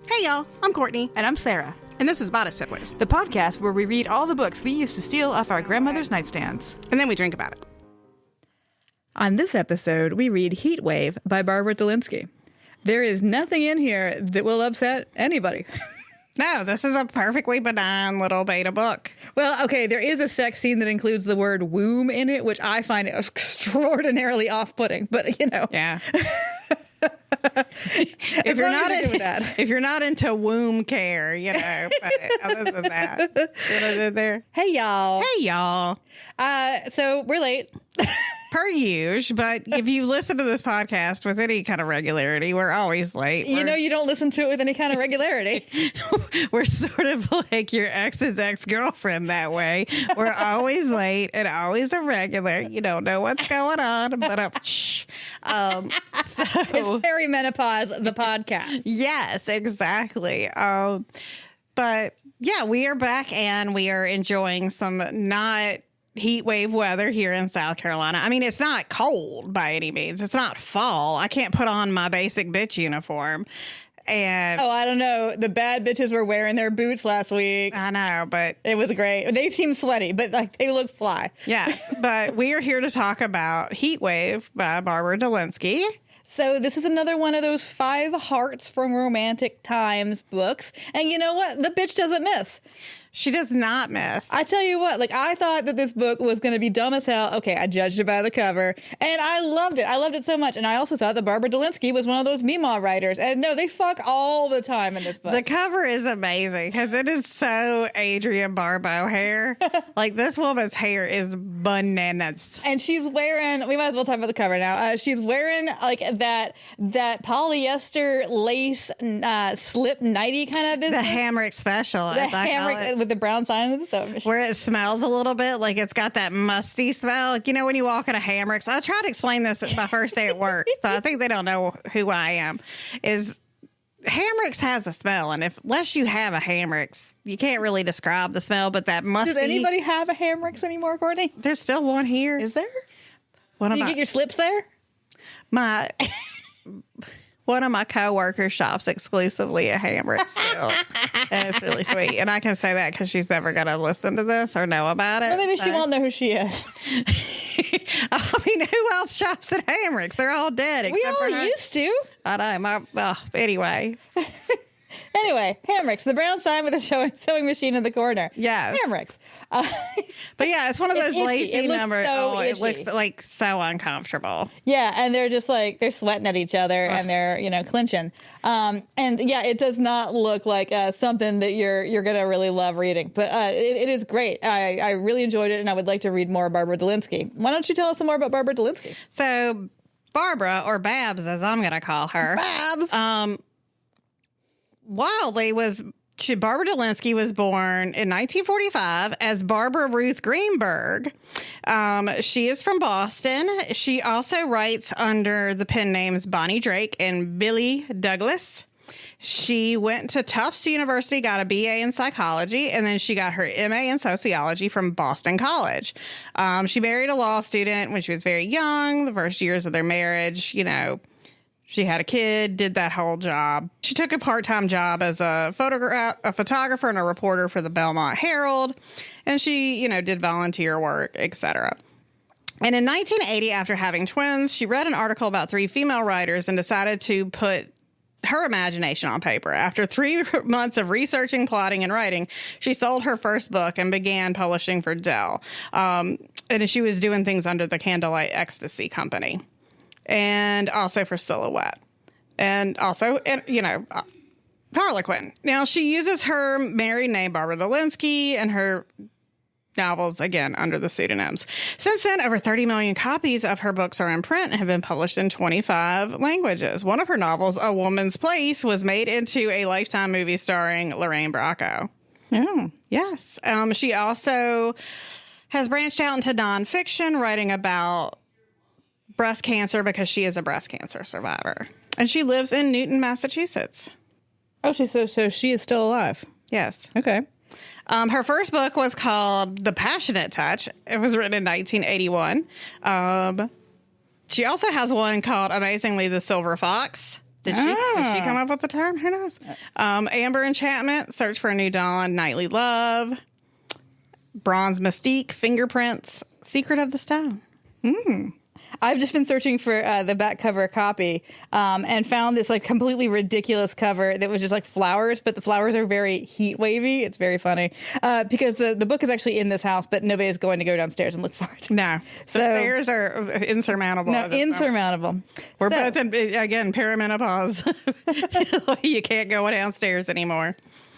Hey y'all, I'm Courtney. And I'm Sarah. And this is Bodice Siblings, the podcast where we read all the books we used to steal off our grandmother's nightstands. And then we drink about it. On this episode, we read Heat Wave by Barbara Delinsky. There is nothing in here that will upset anybody. No, this is a perfectly benign little beta book. Well, okay, there is a sex scene that includes the word womb in it, which I find extraordinarily off-putting, but you know. Yeah. If you're not into womb care, you know, but other than that, what I did there. Hey y'all. So we're late. Per usual, but if you listen to this podcast with any kind of regularity, we're always late. You know you don't listen to it with any kind of regularity. We're sort of like your ex's ex-girlfriend that way. We're always late and always irregular. You don't know what's going on, but so it's perimenopause, the podcast. Yes, exactly. But yeah, we are back and we are enjoying some not heat wave weather here in South Carolina. I mean, it's not cold by any means. It's not fall. I can't put on my basic bitch uniform. And I don't know. The bad bitches were wearing their boots last week. I know, but it was great. They seem sweaty, but like they look fly. Yes, but we are here to talk about Heat Wave by Barbara Delinsky. So this is another one of those 5 Hearts from Romantic Times books. And you know what? The bitch doesn't miss. She does not miss. I tell you what, like, I thought that this book was going to be dumb as hell. Okay, I judged it by the cover, and I loved it. I loved it so much. And I also thought that Barbara Delinsky was one of those Meemaw writers. And no, they fuck all the time in this book. The cover is amazing because it is so Adrienne Barbeau hair. Like, this woman's hair is bananas. And she's wearing, we might as well talk about the cover now. She's wearing, like, that polyester lace slip nightie kind of business. The Hamrick special. The Hamrick with the brown sign of the sewing machine. Where it smells a little bit like it's got that musty smell. You know, when you walk in a Hamrick's, I tried to explain this my first day at work, so I think they don't know who I am, is Hamrick's has a smell, and unless you have a Hamrick's, you can't really describe the smell, but that musty... Does anybody have a Hamrick's anymore, Courtney? There's still one here. Is there? Do you get your slips there? One of my coworkers shops exclusively at Hamrick's still. And it's really sweet. And I can say that because she's never going to listen to this or know about it. Well, maybe she won't know who she is. I mean, who else shops at Hamrick's? They're all dead. We all used to. I know. Anyway. Anyway, Hamrick's, the brown sign with a sewing machine in the corner. Yeah. Hamrick's. But yeah, it's one of those lacy numbers. So it looks like so uncomfortable. Yeah, and they're just like, they're sweating at each other and they're, clinching. And yeah, it does not look like something that you're going to really love reading. But it is great. I really enjoyed it, and I would like to read more Barbara Delinsky. Why don't you tell us some more about Barbara Delinsky? So Barbara, or Babs as I'm going to call her. Babs! Barbara Delinsky was born in 1945 as Barbara Ruth Greenberg. She is from Boston. She also writes under the pen names Bonnie Drake and Billy Douglas. She went to Tufts University, got a BA in psychology, and then she got her MA in sociology from Boston College. She married a law student when she was very young, the first years of their marriage, She had a kid, did that whole job. She took a part-time job as a photographer and a reporter for the Belmont Herald, and she, did volunteer work, etc. And in 1980, after having twins, she read an article about 3 female writers and decided to put her imagination on paper. After 3 months of researching, plotting, and writing, she sold her first book and began publishing for Dell. And she was doing things under the Candlelight Ecstasy Company. And also for Silhouette. And also, Harlequin. Now, she uses her married name, Barbara Delinsky, and her novels, again, under the pseudonyms. Since then, over 30 million copies of her books are in print and have been published in 25 languages. One of her novels, A Woman's Place, was made into a Lifetime movie starring Lorraine Bracco. Oh. Yes. She also has branched out into nonfiction, writing about breast cancer because she is a breast cancer survivor. And she lives in Newton, Massachusetts. Oh, so she is still alive? Yes. Okay. Her first book was called The Passionate Touch. It was written in 1981. She also has one called, amazingly, The Silver Fox. Did she come up with the term? Who knows? Amber Enchantment, Search for a New Dawn, Nightly Love, Bronze Mystique, Fingerprints, Secret of the Stone. I've just been searching for the back cover copy and found this like completely ridiculous cover that was just like flowers, but the flowers are very heat wavy. It's very funny because the book is actually in this house, but nobody's going to go downstairs and look for it. No. So, the stairs are insurmountable. No, insurmountable. We're both in, again, perimenopause. You can't go downstairs anymore.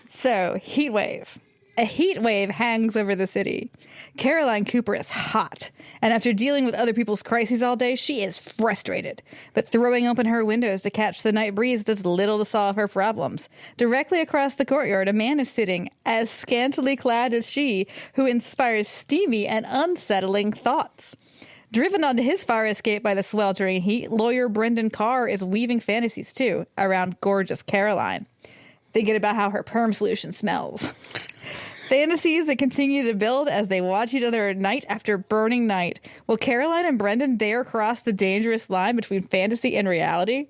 So, heat wave. A heat wave hangs over the city. Caroline Cooper is hot, and after dealing with other people's crises all day, she is frustrated. But throwing open her windows to catch the night breeze does little to solve her problems. Directly across the courtyard, a man is sitting, as scantily clad as she, who inspires steamy and unsettling thoughts. Driven onto his fire escape by the sweltering heat, lawyer Brendan Carr is weaving fantasies, too, around gorgeous Caroline. Thinking about how her perm solution smells. Fantasies that continue to build as they watch each other night after burning night. Will Caroline and Brendan dare cross the dangerous line between fantasy and reality?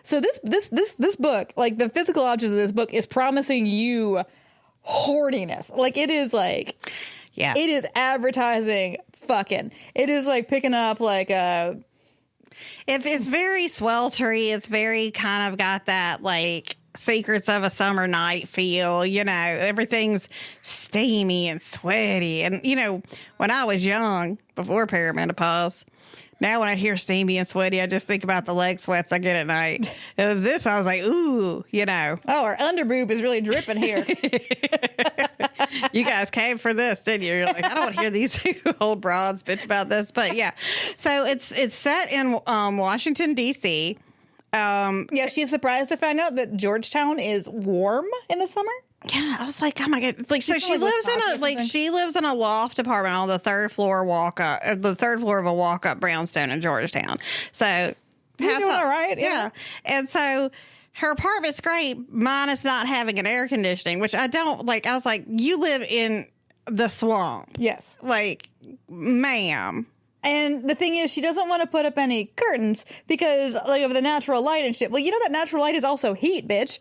So this book, like the physical objects of this book, is promising you horniness. Like it is like, yeah, it is advertising fucking. It is like picking up like a. If it's very sweltery, it's very kind of got that like Secrets of a Summer Night feel, you know, everything's steamy and sweaty. And, you know, when I was young, before perimenopause, now when I hear steamy and sweaty, I just think about the leg sweats I get at night. And this, I was like, ooh, you know. Oh, our underboob is really dripping here. You guys came for this, didn't you? You're like, I don't want to hear these two old broads bitch about this. But yeah, so it's set in Washington, D.C., yeah, she's surprised to find out that Georgetown is warm in the summer. Yeah, I was like, oh my god! Like, so she lives in a loft apartment on the third floor of a walk-up brownstone in Georgetown. So you're doing all right, yeah. And so her apartment's great, minus not having an air conditioning, which I don't like. I was like, you live in the swamp, yes, like, ma'am. And the thing is, she doesn't want to put up any curtains because, like, of the natural light and shit. Well, you know that natural light is also heat, bitch.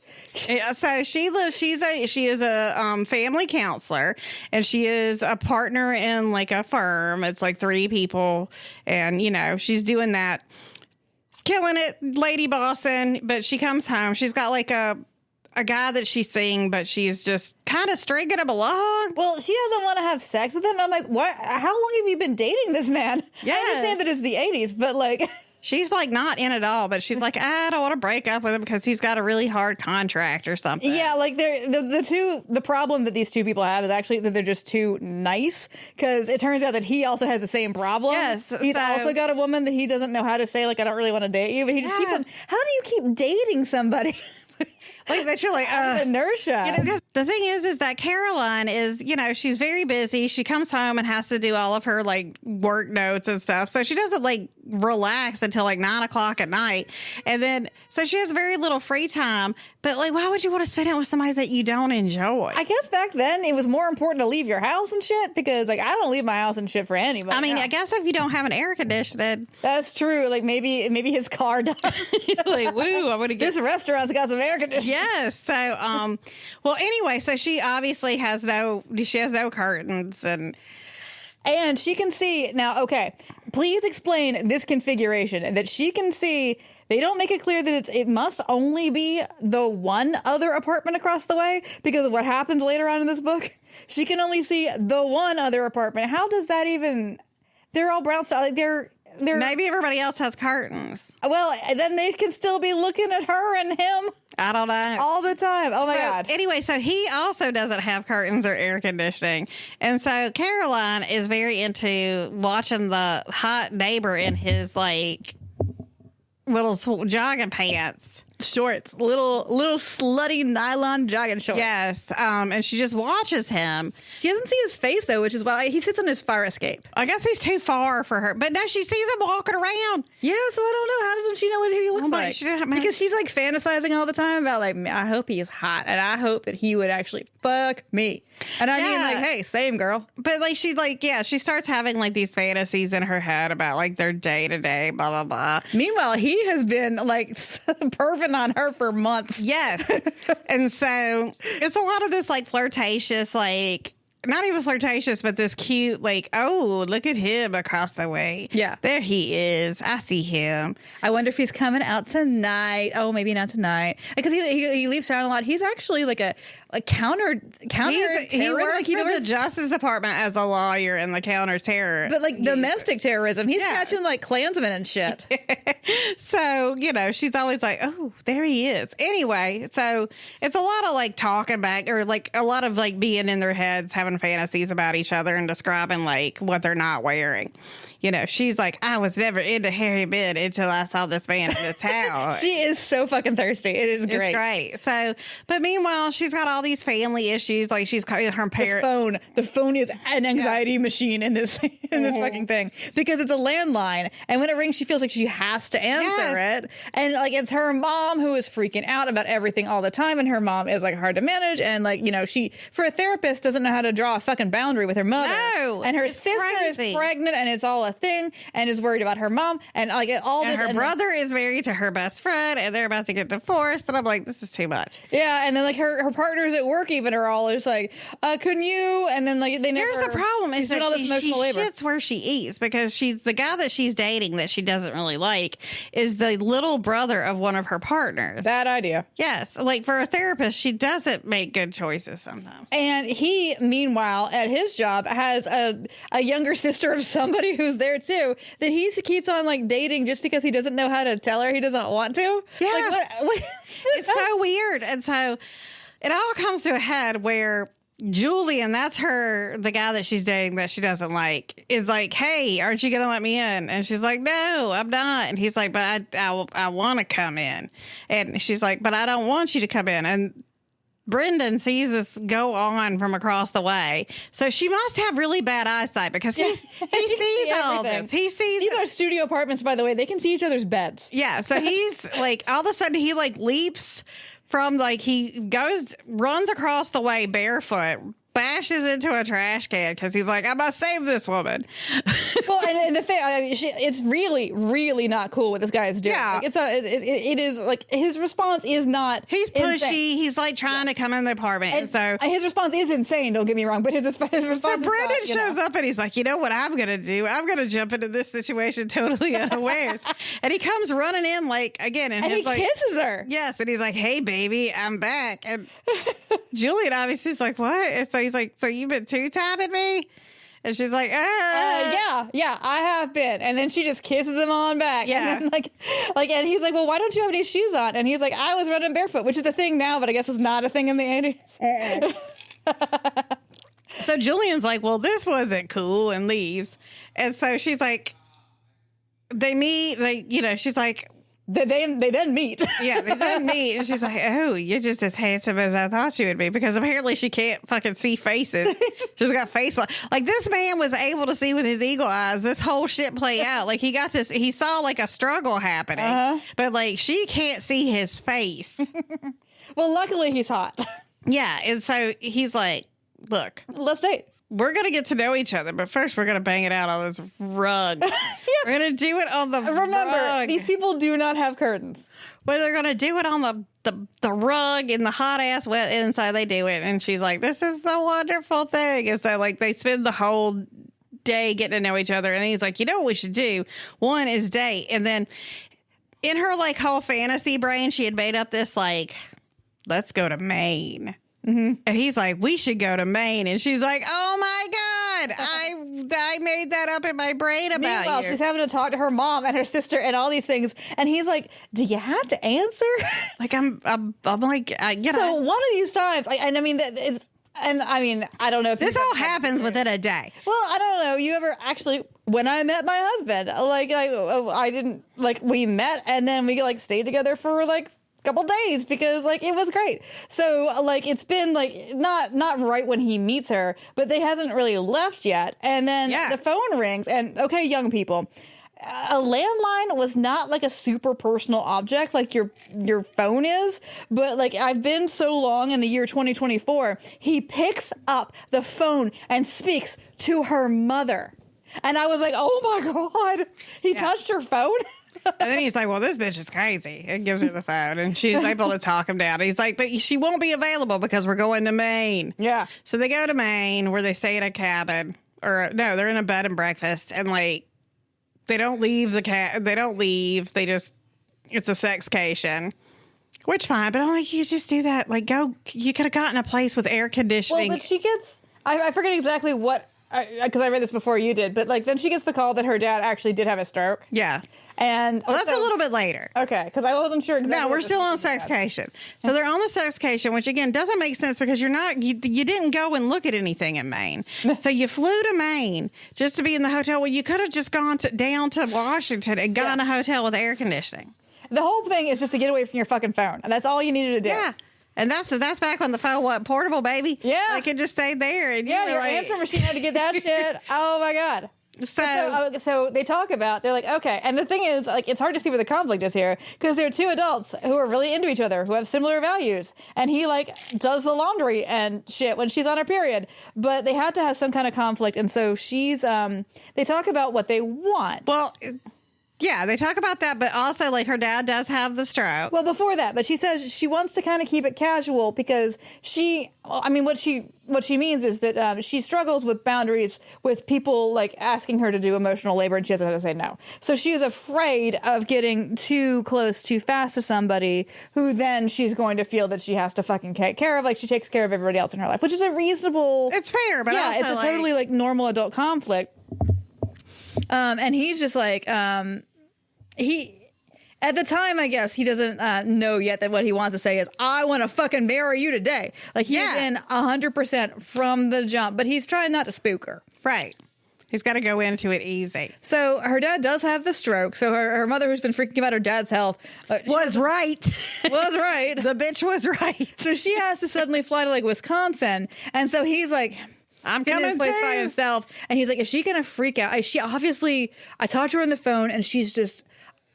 Yeah, so she is a family counselor, and she is a partner in like a firm. It's like 3 people, and you know she's doing that, killing it, lady bossing. But she comes home. She's got like a guy that she's seeing, but she's just kind of stringing him along. Well, she doesn't want to have sex with him. I'm like, what? How long have you been dating this man? Yeah. I understand that it's the 80s, but like... She's like not in at all, but she's like, I don't want to break up with him because he's got a really hard contract or something. Yeah, like the problem that these two people have is actually that they're just too nice, because it turns out that he also has the same problem. Yes. He's also got a woman that he doesn't know how to say, like, I don't really want to date you, but he just keeps on, how do you keep dating somebody? Like that, you're like inertia. You know, because the thing is that Caroline is, you know, she's very busy. She comes home and has to do all of her like work notes and stuff. So she doesn't like relax until like 9 o'clock at night. And then, so she has very little free time. But like, why would you want to spend it with somebody that you don't enjoy? I guess back then it was more important to leave your house and shit, because like I don't leave my house and shit for anybody. I mean, I guess if you don't have an air conditioning. That's true. Like maybe his car does. Like, woo, I'm gonna get this restaurant's got some air conditioning. Yes. So, well, anyway, so she obviously has no curtains and she can see now. Okay, please explain this configuration that she can see. They don't make it clear that it must only be the one other apartment across the way, because of what happens later on in this book. She can only see the one other apartment. How does that even? They're all brown style. Like they're maybe everybody else has curtains. Well, then they can still be looking at her and him. I don't know. All the time. Oh my God. Anyway, so he also doesn't have curtains or air conditioning. And so Caroline is very into watching the hot neighbor in his like little jogging pants. Shorts, little slutty nylon jogging shorts. Yes, and she just watches him. She doesn't see his face though, which is why he sits on his fire escape. I guess he's too far for her, but no, she sees him walking around. Yeah, so I don't know. How doesn't she know what he looks like? Because she's like fantasizing all the time about like, I hope he is hot, and I hope that he would actually fuck me. And I mean, like, hey, same girl. But like, she starts having like these fantasies in her head about like their day to day, blah blah blah. Meanwhile, he has been like perving hitting on her for months. Yes. And so it's a lot of this like flirtatious, like not even flirtatious, but this cute, like, oh, look at him across the way. Yeah. There he is. I see him. I wonder if he's coming out tonight. Oh, maybe not tonight. Because he leaves town a lot. He's actually like a counter He works for the Justice Department as a lawyer in the counter terror. But like domestic terrorism. He's catching like Klansmen and shit. So, you know, she's always like, oh, there he is. Anyway, so it's a lot of like talking back or like a lot of like being in their heads, having fantasies about each other and describing like what they're not wearing. You know, she's like, I was never into hairy men until I saw this man in the towel. She is so fucking thirsty. It is great. It's great. So, but meanwhile, she's got all these family issues. Like she's her parents. The phone is an anxiety machine in this this fucking thing because it's a landline, and when it rings, she feels like she has to answer it, and like it's her mom who is freaking out about everything all the time, and her mom is like hard to manage, and like you know she for a therapist doesn't know how to draw a fucking boundary with her mother. No, and her sister is pregnant, and it's all a thing, and is worried about her mom, and like all this. And her brother is married to her best friend, and they're about to get divorced, and I'm like, this is too much. Yeah, and then like her partners at work even are all just like, couldn't you? And then like they never. Here's the problem is that all this emotional labor. Shits where she eats because she's the guy that she's dating that she doesn't really like is the little brother of one of her partners. Bad idea. Yes, like for a therapist, she doesn't make good choices sometimes. And he, meanwhile, at his job, has a younger sister of somebody who's there too that he keeps on like dating just because he doesn't know how to tell her he doesn't want to. Yes. Like, what? It's so weird. And so it all comes to a head where Julian, that's the guy that she's dating that she doesn't like, is like, hey, aren't you going to let me in? And she's like, no, I'm not. And he's like, but I want to come in. And she's like, but I don't want you to come in. And Brendan sees this go on from across the way. So she must have really bad eyesight because he sees all this. He sees. These are studio apartments, by the way. They can see each other's beds. Yeah. So he's like, all of a sudden he like leaps from like, runs across the way barefoot, bashes into a trash can because he's like, I must save this woman. Well, and the thing, it's really, really not cool what this guy is doing. Yeah. Like, it is like his response is not. He's pushy. Insane. He's like trying to come in the apartment. And so his response is insane. Don't get me wrong, but his response. So Brendan shows up and he's like, you know what I'm going to do? I'm going to jump into this situation totally unawares. And he comes running in like, again. And he like, kisses her. Yes. And he's like, hey, baby, I'm back. And Julian obviously is like, what? And so he's like, so you've been two-timing me? And she's like, yeah, I have been. And then she just kisses him on back. Yeah. And then and he's like, well, why don't you have any shoes on? And he's like, I was running barefoot, which is a thing now, but I guess it's not a thing in the 80s. So Julian's like, well, this wasn't cool, and leaves. And so she's like, they meet, like, you know, she's like, They then meet. Yeah, they then meet. And she's like, oh, you're just as handsome as I thought you would be. Because apparently she can't fucking see faces. She's got face. Like, this man was able to see with his eagle eyes this whole shit play out. Like, he saw like a struggle happening. But like, she can't see his face. Well, luckily he's hot. Yeah. And so he's like, look, let's date. We're going to get to know each other, but first we're going to bang it out on this rug. We're going to do it on the rug. These people do not have curtains. Well, they're going to do it on the rug in the hot ass wet, and so they do it. And she's like, this is the wonderful thing. And so like they spend the whole day getting to know each other. And he's like, you know what we should do? One is date. And then in her like whole fantasy brain, she had made up this like, let's go to Maine. Mm-hmm. And he's like, we should go to Maine. And she's like, oh my God, I made that up in my brain about Meanwhile, you. she's having to talk to her mom and her sister and all these things. And he's like, do you have to answer? Like, I'm like, you know. So one of these times, I don't know if this all happens within a day. Well, I don't know. You ever actually, when I met my husband, I didn't, like, we met and then we like stayed together for like couple days because like it was great. So like it's been like not right when he meets her, but they hasn't really left yet. And then the phone rings and okay, young people, a landline was not like a super personal object like your phone is, but like I've been so long in the year 2024, he picks up the phone and speaks to her mother. And I was like, oh my God, he touched her phone. And then he's like, well, this bitch is crazy. And gives her the phone. And she's able to talk him down. He's like, but she won't be available because we're going to Maine. Yeah. So they go to Maine where they stay in a cabin. Or no, they're in a bed and breakfast. And like, they don't leave they don't leave. They just, it's a sexcation. Which fine. But I'm like, you just do that. Like, you could have gotten a place with air conditioning. Well, but she gets, I forget exactly what, because I read this before you did, but like then she gets the call that her dad actually did have a stroke. Yeah. And well, that's a little bit later. Okay, because I wasn't sure exactly. No, we're still on sexcation. So they're on the sexcation, which again doesn't make sense because you didn't go and look at anything in Maine. So you flew to Maine just to be in the hotel. Well, you could have just gone down to Washington and gotten a hotel with air conditioning. The whole thing is just to get away from your fucking phone, and that's all you needed to do. Yeah. And that's back on the phone, portable, baby? Yeah. Like it just stayed there. And your answer machine had to get that shit. Oh, my God. So they talk about, they're like, okay. And the thing is, like, it's hard to see where the conflict is here because they're two adults who are really into each other, who have similar values. And he, like, does the laundry and shit when she's on her period. But they had to have some kind of conflict. And so they talk about what they want. Well, yeah, they talk about that, but also, like, her dad does have the stroke. Well, before that, but she says she wants to kind of keep it casual because what she means is that she struggles with boundaries with people, like, asking her to do emotional labor, and she doesn't know how to say no. So she is afraid of getting too close too fast to somebody who then she's going to feel that she has to fucking take care of, like she takes care of everybody else in her life, which is a reasonable... It's fair, but yeah, also, it's a totally, like, normal adult conflict. And he's just like... At the time, I guess, he doesn't know yet that what he wants to say is, I want to fucking marry you today. Like, he's in 100% from the jump, but he's trying not to spook her. Right. He's got to go into it easy. So her dad does have the stroke. So her mother, who's been freaking about her dad's health... was right. Was right. The bitch was right. So she has to suddenly fly to, like, Wisconsin. And so he's like... I'm in coming his place too. by himself. And he's like, is she going to freak out? She obviously... I talked to her on the phone, and she's just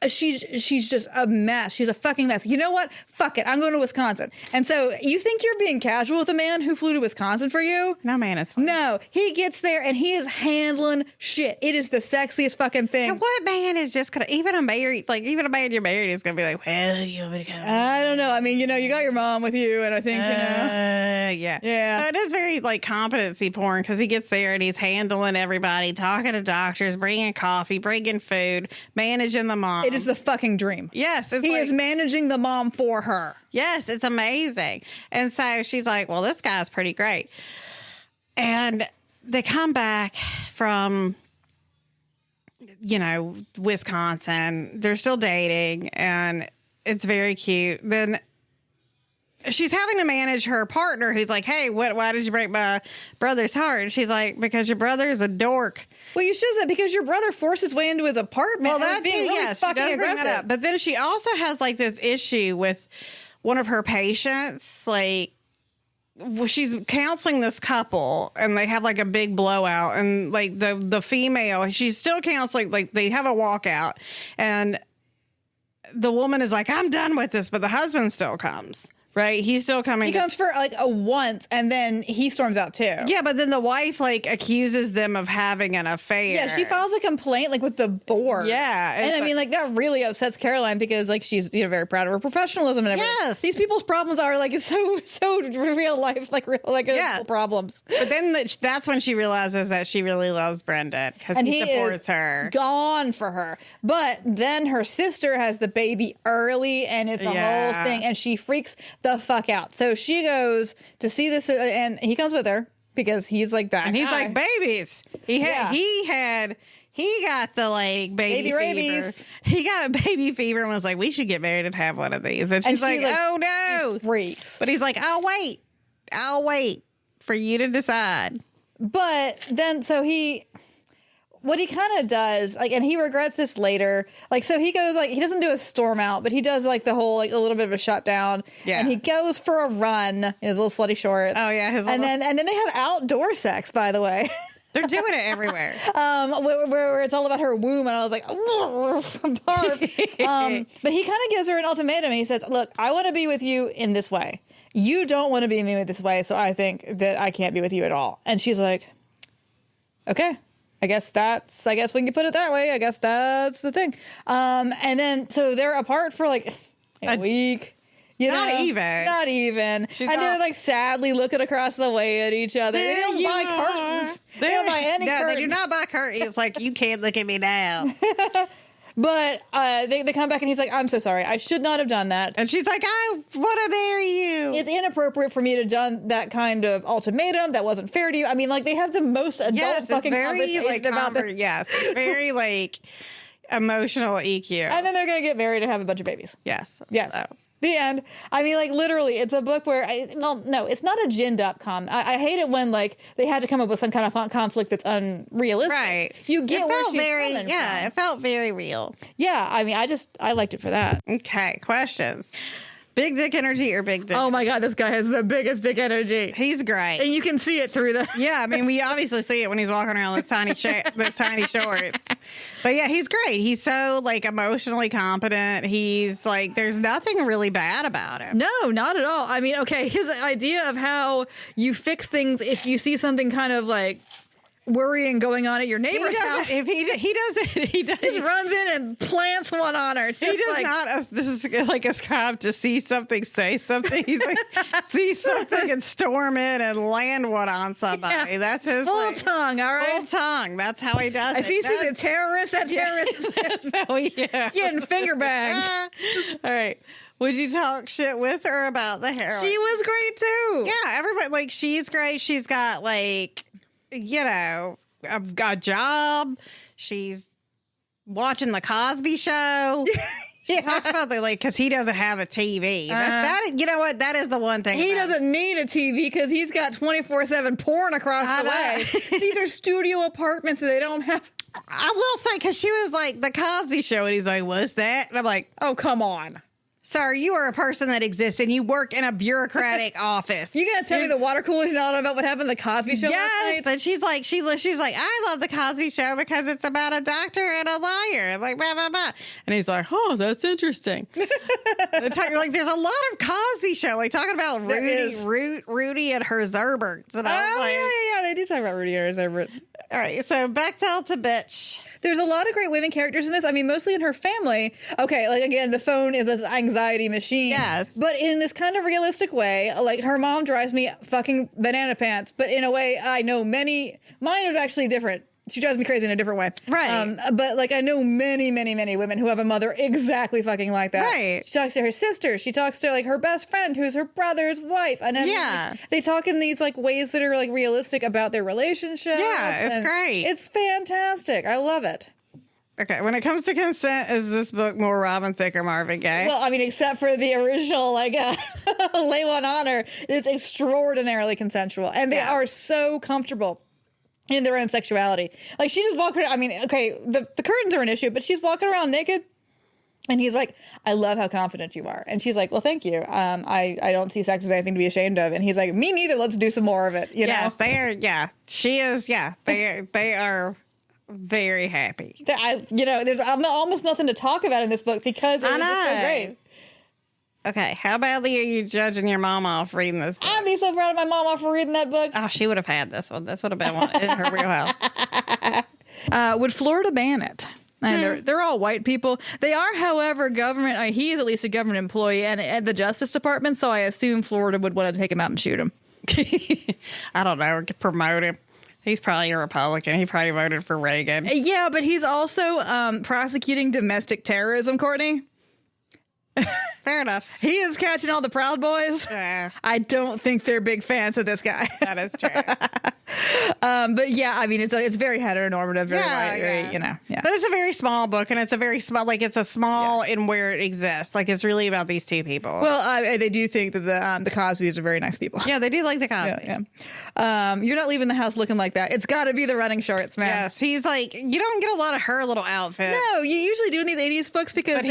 a mess. She's a fucking mess. You know what? Fuck it. I'm going to Wisconsin. And so you think you're being casual with a man who flew to Wisconsin for you? No, man, it's fine. No. He gets there and he is handling shit. It is the sexiest fucking thing. And what man is just gonna, even a man you're married is gonna be like, well, you want me to come? I don't know. I mean, you got your mom with you, and I think, yeah. Yeah. So it is very, like, competency porn because he gets there and he's handling everybody, talking to doctors, bringing coffee, bringing food, managing the mom. It is the fucking dream. Yes. He is managing the mom for her. Yes, it's amazing. And so she's like, well, this guy's pretty great. And they come back from, Wisconsin. They're still dating, and it's very cute. Then she's having to manage her partner who's like, hey, why did you break my brother's heart? And she's like, because your brother's a dork. Well, you should have, because your brother forced his way into his apartment. Well, that's being really fucking aggressive. But then she also has, like, this issue with one of her patients. Like, she's counseling this couple, and they have, like, a big blowout. And, like, the female, she's still counseling. Like, they have a walkout, and the woman is like, I'm done with this, but the husband still comes. Right? He's still coming. He comes for, like, a once, and then he storms out, too. Yeah, but then the wife, like, accuses them of having an affair. Yeah, she files a complaint, like, with the board. Yeah. And, I mean, like, that really upsets Caroline because, like, she's, very proud of her professionalism and everything. Yes. These people's problems are, like, it's so real life, like, real, like, real problems. But then that's when she realizes that she really loves Brenda because he supports her. Gone for her. But then her sister has the baby early, and it's a whole thing, and she freaks the fuck out. So she goes to see this, and he comes with her because he's like that. And he's guy. like, babies. He got the, like, baby fever. Rabies. He got baby fever and was like, we should get married and have one of these. And she's like, oh no. He freaks. But he's like, I'll wait for you to decide. But then, what he kind of does, like, and he regrets this later, like, so he goes, like, he doesn't do a storm out, but he does, like, the whole, like, a little bit of a shutdown. Yeah. And he goes for a run in his little slutty shorts. Oh, yeah. And then they have outdoor sex, by the way. They're doing it everywhere. Where it's all about her womb, and I was like, barf. But he kind of gives her an ultimatum. He says, look, I want to be with you in this way. You don't want to be with me this way, so I think that I can't be with you at all. And she's like, okay. I guess when you put it that way, I guess that's the thing. And then, so they're apart for like a week. Not even. They're like sadly looking across the way at each other. They don't buy curtains. They don't buy any curtains. No, they do not buy curtains. It's like, you can't look at me now. But they come back and he's like, I'm so sorry. I should not have done that. And she's like, I want to marry you. It's inappropriate for me to have done that kind of ultimatum. That wasn't fair to you. I mean, like, they have the most adult fucking conversation about this. Yes, very, like, emotional EQ. And then they're going to get married and have a bunch of babies. Yes. Yes. So. The end. I mean, like, literally, it's a book where, no, it's not a ginned up I hate it when, like, they had to come up with some kind of conflict that's unrealistic. Right. You get where she's coming from. It felt very real. Yeah, I mean, I liked it for that. Okay, questions. Big dick energy or big dick? Oh my God, this guy has the biggest dick energy. He's great. And you can see it through the... Yeah, I mean, we obviously see it when he's walking around with tiny shorts. But yeah, he's great. He's so, like, emotionally competent. He's like, there's nothing really bad about him. No, not at all. I mean, okay, his idea of how you fix things if you see something kind of like worrying going on at your neighbor's house. If he just runs in and plants one on her. He does not. This is like ascribed to see something, say something. He's like see something and storm in and land one on somebody. Yeah. That's his full tongue. All right, full tongue. That's how he does it. If he sees a terrorist, that terrorist that's how he getting finger bagged. All right. Would you talk shit with her about the heroin? She was great too. Yeah, everybody, like, she's great. She's got, like, you know, a job. She's watching the Cosby Show. She talks about the, like, because he doesn't have a TV. That you know what? That is the one thing. He doesn't need a TV because he's got 24/7 porn across the way. These are studio apartments that they don't have. I will say, because she was like, the Cosby Show, and he's like, what's that? And I'm like, oh, come on. Sir, you are a person that exists, and you work in a bureaucratic office. You gonna tell me the water cooler's not about what happened in the Cosby Show? Yes, and she's like, I love the Cosby Show because it's about a doctor and a liar, like blah blah blah. And he's like, oh, that's interesting. Like, there's a lot of Cosby Show, like talking about Rudy and her Zerberts, and I was like, yeah, they do talk about Rudy and her Zerberts. All right, so Bechtel to bitch. There's a lot of great women characters in this. I mean, mostly in her family. Okay, like, again, the phone is an anxiety machine. Yes. But in this kind of realistic way, like, her mom drives me fucking banana pants. But in a way, I know mine is actually different. She drives me crazy in a different way. Right. But, like, I know many, many, many women who have a mother exactly fucking like that. Right. She talks to her sister. She talks to, like, her best friend, who's her brother's wife. And like, they talk in these, like, ways that are, like, realistic about their relationship. Yeah, it's great. It's fantastic. I love it. Okay, when it comes to consent, is this book more Robin Thicke or Marvin Gaye? Well, I mean, except for the original, like, Lay One on Her, it's extraordinarily consensual. And they are so comfortable in their own sexuality. Like, she just walking around, I mean, okay, the curtains are an issue, but she's walking around naked. And he's like, I love how confident you are. And she's like, well, thank you. I don't see sex as anything to be ashamed of. And he's like, me neither. Let's do some more of it. You know? They are. Yeah, she is. Yeah, they are very happy. There's almost nothing to talk about in this book because it's so great. Okay, how badly are you judging your mom off reading this book? I'd be so proud of my mama for reading that book. Oh, she would have had this one. This would have been one in her wheelhouse. Would Florida ban it? And they're all white people. They are, however, government. He is at least a government employee and at the Justice Department, so I assume Florida would want to take him out and shoot him. I don't know, or promote him. He's probably a Republican. He probably voted for Reagan. Yeah, but he's also prosecuting domestic terrorism, Courtney. Fair enough. He is catching all the Proud Boys. I don't think they're big fans of this guy. That is true. But yeah, I mean, it's very heteronormative, very white, very, you know. Yeah. But it's a very small book, and it's a very small, like, it's a small in where it exists. Like, it's really about these two people. Well, they do think that the Cosbys are very nice people. Yeah, they do like the Cosbys. Yeah. You're not leaving the house looking like that. It's got to be the running shorts, man. Yes, he's like, you don't get a lot of her little outfit. No, you usually do in these 80s books because but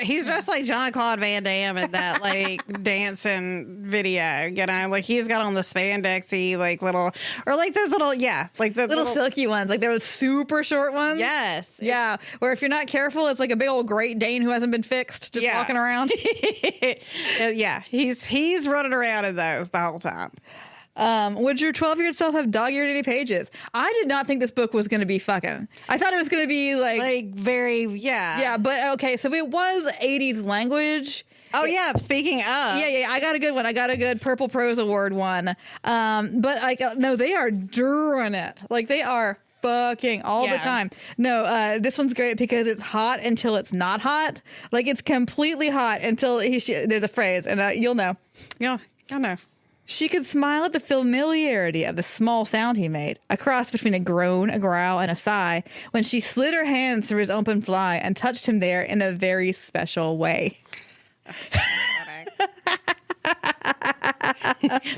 he's dressed like Jean-Claude Van Damme in that, like, dancing video, you know? Like, he's got on the spandexy, like, little, or like those little, like the little silky ones, like those super short ones. Yes. Yeah. Where if you're not careful, it's like a big old Great Dane who hasn't been fixed, just walking around. Yeah. He's running around in those the whole time. Would your 12-year-old self have dog-eared any pages? I did not think this book was going to be fucking. I thought it was going to be like very, yeah. Yeah, but okay, so it was 80s language. Oh, yeah, speaking of. Yeah, I got a good one. I got a good Purple Prose Award one. But like, no, they are doing it. Like, they are fucking all the time. No, this one's great because it's hot until it's not hot. Like, it's completely hot until there's a phrase, and you'll know. Yeah, I know. She could smile at the familiarity of the small sound he made, a cross between a groan, a growl, and a sigh, when she slid her hands through his open fly and touched him there in a very special way.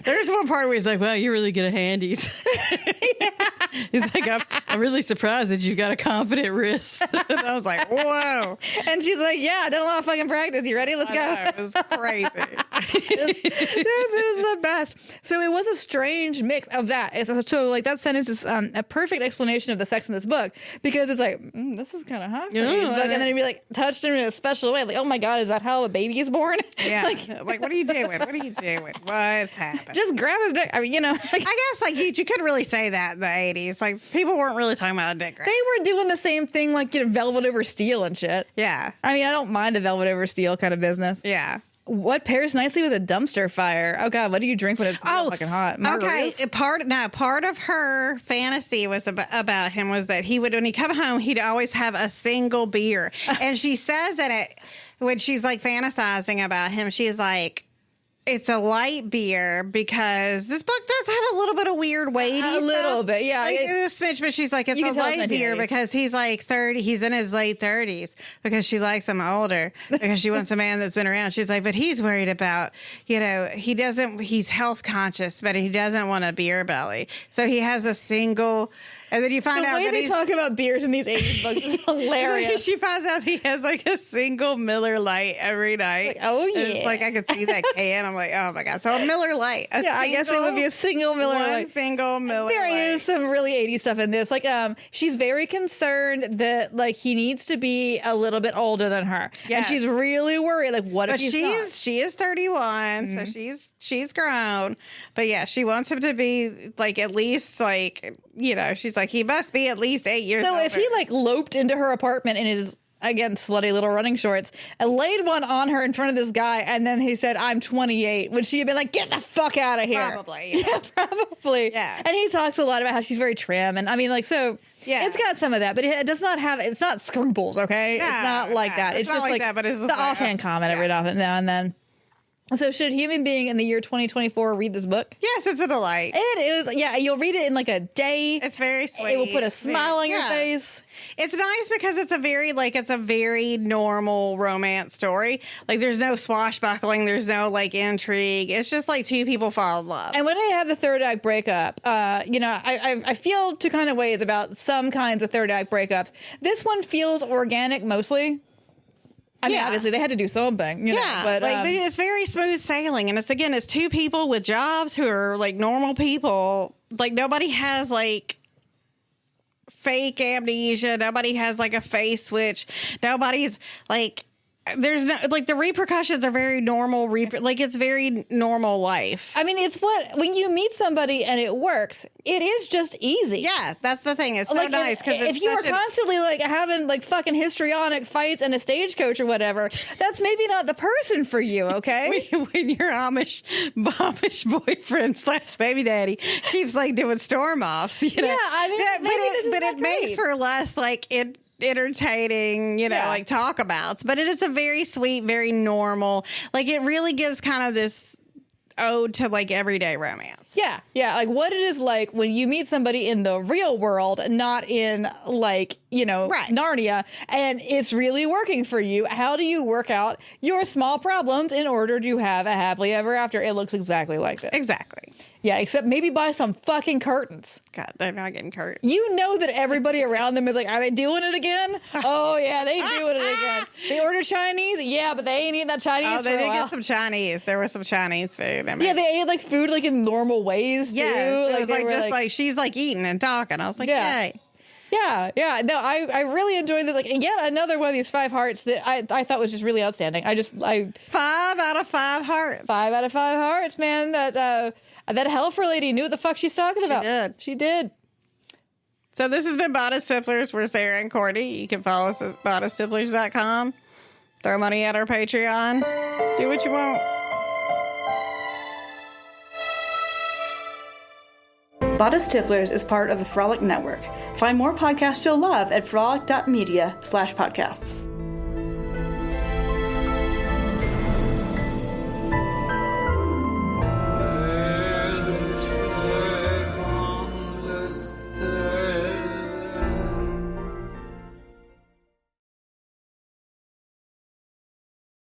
There's one part where he's like, wow, you're really good at handies. He's like, I'm really surprised that you got a confident wrist. And I was like, whoa. And she's like, yeah, I done a lot of fucking practice. You ready? Let's go. It was crazy. It was the best. So it was a strange mix of that. So like that sentence is a perfect explanation of the sex in this book, because it's like, this is kind of hot. And then it'd be like, touched him in a special way. Like, oh my God, is that how a baby is born? Yeah. like what are you doing? What are you doing? What's happening? Just grab his dick. I mean, I guess like you couldn't really say that in the 80s. Like people weren't really talking about a dick grab. They were doing the same thing, like, velvet over steel and shit. Yeah. I mean, I don't mind a velvet over steel kind of business. Yeah. What pairs nicely with a dumpster fire? Oh God, what do you drink when it's fucking hot? Margaritas? Okay, part of her fantasy was about him was that he would, when he come home, he'd always have a single beer. And she says in it, when she's like fantasizing about him, she's like, it's a light beer, because this book does have a little bit of weird weighty stuff. A little bit, yeah. Like, it's a smidge, but she's like, it's a light beer because he's like 30. He's in his late 30s because she likes him older because she wants a man that's been around. She's like, but he's worried about, he's health conscious, but he doesn't want a beer belly. So he has a single. And then you find out that they talk about beers in these 80s books is hilarious. She finds out he has like a single Miller Lite every night. Like, oh yeah. And it's like I could see that can. I'm like, oh my God. So a Miller Lite. I guess it would be a single Miller Lite. One single Miller There Lite. is some really 80s stuff in this. Like, she's very concerned that like he needs to be a little bit older than her. Yes. And she's really worried, like, what if he's not? She is 31, so she's grown. But yeah, she wants him to be like at least like, she's like, he must be at least 8 years older. So if he like loped into her apartment in his, again, slutty little running shorts and laid one on her in front of this guy, and then he said, I'm 28, would she have been like, get the fuck out of here? Probably. Yeah, probably. Yeah. And he talks a lot about how she's very trim, and I mean, like, so yeah, it's got some of that, but it does not have, it's not scruples, okay? No, it's not like that. It's just like that, but it's the offhand comment every now and then. So should a human being in the year 2024 read this book? Yes, it's a delight. It is. Yeah, you'll read it in like a day. It's very sweet. It will put a smile on your face. It's nice because it's a very normal romance story. Like there's no swashbuckling, there's no like intrigue. It's just like two people fall in love. And when they have the third act breakup, I feel two kind of ways about some kinds of third act breakups. This one feels organic mostly. I mean, obviously they had to do something, but it's very smooth sailing. And it's two people with jobs who are like normal people. Like nobody has like fake amnesia. Nobody has like a face switch. Nobody's like, there's no, like the repercussions are very normal. Like it's very normal life. I mean, it's when you meet somebody and it works, it is just easy. Yeah, that's the thing. It's so like, nice because if you were constantly like having like fucking histrionic fights and a stagecoach or whatever, that's maybe not the person for you. Okay, when your Amish boyfriend / baby daddy keeps like doing storm offs, Yeah, I mean, but it makes for less like entertaining, like talkabouts, but it is a very sweet, very normal, like it really gives kind of this ode to like everyday romance. Yeah, like what it is like when you meet somebody in the real world, not in like, Narnia, and it's really working for you. How do you work out your small problems in order to have a happily ever after? It looks exactly like this. Exactly. Yeah, except maybe buy some fucking curtains. God, they're not getting curtains. You know that everybody around them is like, are they doing it again? Oh, yeah, they doing it again. They ordered Chinese? Yeah, but they ain't eating that Chinese for a while. They did get some Chinese. There was some Chinese food. Yeah, they ate like food like in normal ways, too. Yeah, it was like she's like eating and talking. I was like, hey. Yeah. No, I really enjoyed this. Like, yet another one of these 5 hearts that I thought was just really outstanding. 5 out of 5 hearts. 5 out of 5 hearts, man. That Helfer lady knew what the fuck she's talking about. She did. So this has been Bodice Tipplers. We're Sarah and Courtney. You can follow us at bodicetipplers.com. Throw money at our Patreon. Do what you want. Bodice Tipplers is part of the Frolic Network. Find more podcasts you'll love at frolic.media/podcasts.